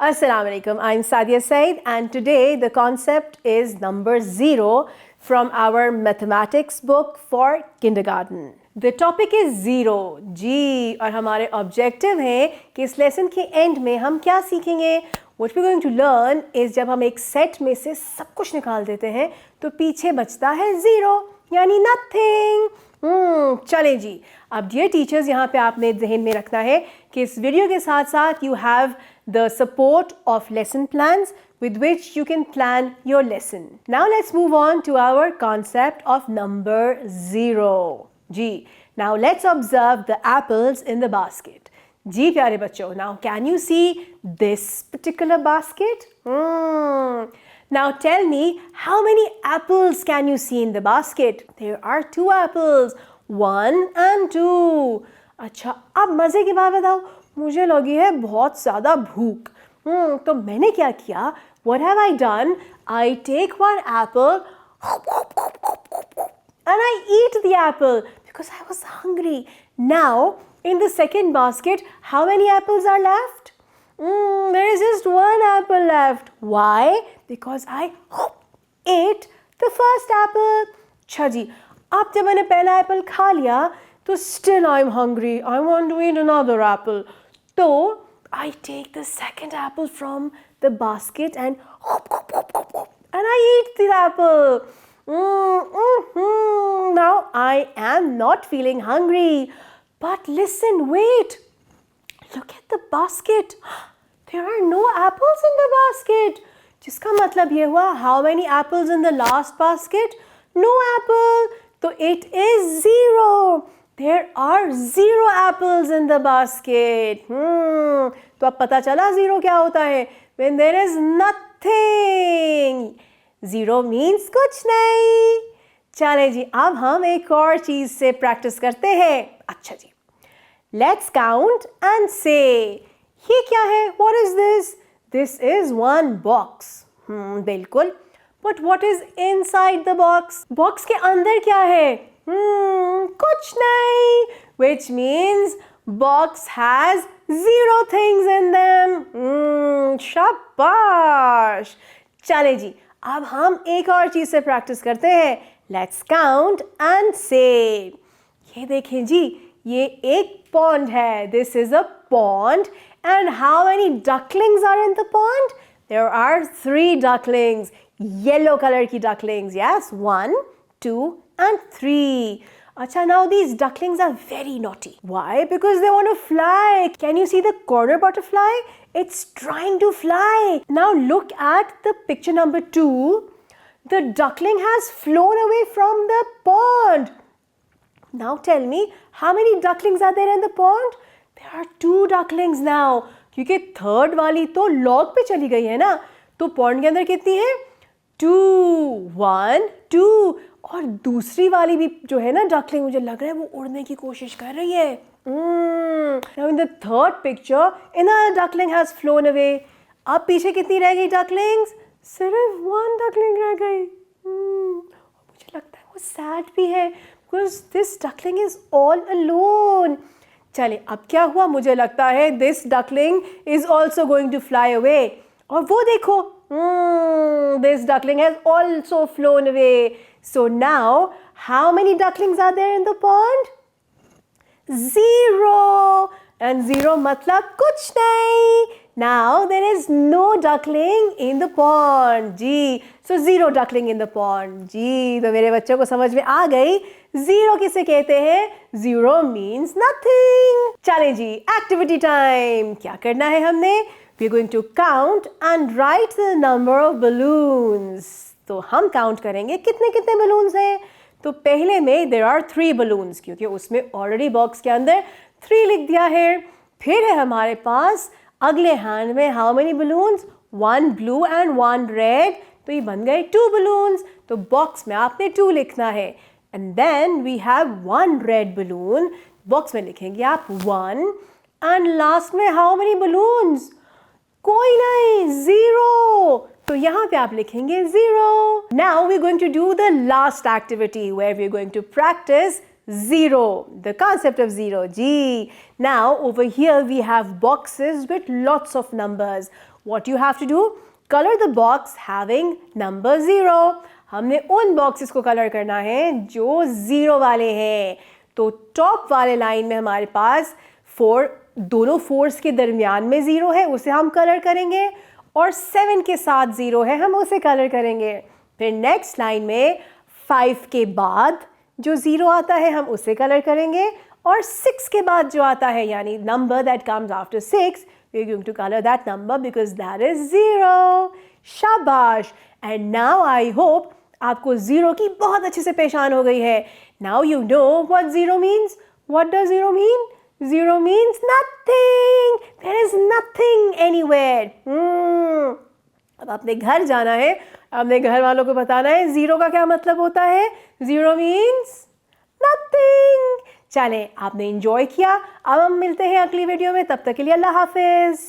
Assalamu alaikum. I'm Sadia Said and today the concept is number 0 from our mathematics book for kindergarten. The topic is 0 जी और हमारे objective है कि इस lesson के end में हम क्या सीखेंगे. What we're going to learn is जब हम एक set में से सब कुछ निकाल देते हैं तो पीछे बचता है 0 यानी nothing. चलें जी. अब डियर टीचर्स यहाँ पे आपने जहन में रखना है कि इस वीडियो के साथ साथ you have the support of lesson plans with which you can plan your lesson. Now let's move on to our concept of number 0. जी. Now let's observe the apples in the basket. जी प्यारे बच्चों. Now can you see this particular basket? Now tell me how many apples can you see in the basket? There are 2 apples. 1 and 2. अच्छा अब मज़े की बात बताओ. मुझे लगी है बहुत ज़्यादा भूख. तो मैंने क्या किया? What have I done? I take one apple and I eat the apple because I was hungry. Now in the second basket, how many apples are left? There is just 1 apple left. Why? Because I ate the first apple. अच्छा जी. अब जब मैंने पहला Apple खा लिया तो still I'm hungry. I want to eat another apple. तो I take the second apple from the basket and I eat the apple. Now I am not feeling hungry. But listen, wait. Look at the basket. There are no apples in the basket. जिसका मतलब ये हुआ how many apples in the last basket? No apple. So it is 0. There are 0 apples in the basket. तो अब पता चला 0 क्या होता है? When there is nothing. 0 means कुछ नहीं. चले जी अब हम एक और चीज़ से प्रैक्टिस करते हैं. अच्छा जी. Let's count and say. ये क्या है? What is this? This is one box. बिल्कुल. But what is inside the box? Box के अंदर क्या है? कुछ नहीं. Which means box has 0 things in them. शाबाश. चले जी. अब हम एक और चीज़ से प्रैक्टिस करते हैं. Let's count and say. ये देखें जी. ये एक pond है. This is a pond. And how many ducklings are in the pond? There are 3 ducklings. Yellow color की ducklings. Yes, 1, 2 and 3. Acha, now these ducklings are very naughty. Why? Because they want to fly. Can you see the corner butterfly? It's trying to fly. Now look at the picture number 2. The duckling has flown away from the pond. Now tell me, how many ducklings are there in the pond? There are 2 ducklings now. क्योंकि third वाली तो log पे चली गई है ना, तो pond के अंदर कितनी है? 2, 1, 2. और दूसरी वाली भी जो है ना डकलिंग, मुझे लग रहा है वो उड़ने की कोशिश कर रही है. Now in the third picture, another duckling has flown away. अब पीछे कितनी रह गई डकलिंग्स? सिर्फ 1 डकलिंग रह गई. मुझे लगता है वो सैड भी है because this duckling is all alone. चले अब क्या हुआ? मुझे लगता है this duckling is also going to fly away. और वो देखो, this duckling has also flown away. So now, how many ducklings are there in the pond? 0. And 0 मतलब कुछ नहीं. Now there is no duckling in the pond. Ji. So 0 duckling in the pond. जी. तो मेरे बच्चों को समझ में आ गई 0 किसे कहते हैं? 0 means nothing. चलें जी. Activity time. क्या करना है हमने? We are going to count and write the number of balloons. तो हम काउंट करेंगे कितने कितने बलून्स हैं. तो पहले में there are 3 balloons क्योंकि उसमें ऑलरेडी बॉक्स के अंदर 3 लिख दिया है. फिर है हमारे पास अगले हैंड में how many balloons? 1 blue and 1 red. तो ये बन गए 2 balloons. तो बॉक्स में आपने 2 लिखना है. And then we have 1 red balloon. Box में लिखेंगे आप 1. And last में how many balloons? कोई नहीं, 0. तो यहाँ पे आप लिखेंगे 0. Now we're going to do the last activity where we're going to practice 0. The concept of 0. G. Now over here we have boxes with lots of numbers. What you have to do? Color the box having number 0. हमने उन boxes को colour करना है जो 0 वाले हैं. तो top वाले लाइन में हमारे पास 4, दोनों 4s के दरमियान में 0 है, उसे हम कलर करेंगे, और 7 के साथ 0 है, हम उसे कलर करेंगे. फिर नेक्स्ट लाइन में 5 के बाद जो 0 आता है हम उसे कलर करेंगे, और 6 के बाद जो आता है यानी number that comes after 6, we are going to colour that number because that is 0. शाबाश. एंड नाउ आई होप आपको 0 की बहुत अच्छे से पहचान हो गई है. Now you know what 0 means. What does 0 mean? 0 means nothing. There is nothing anywhere. अब अपने घर जाना है, अपने घर वालों को बताना है 0 का क्या मतलब होता है. 0 means nothing. चलें, आपने एंजॉय किया. अब हम मिलते हैं अगली वीडियो में. तब तक के लिए अल्लाह हाफिज.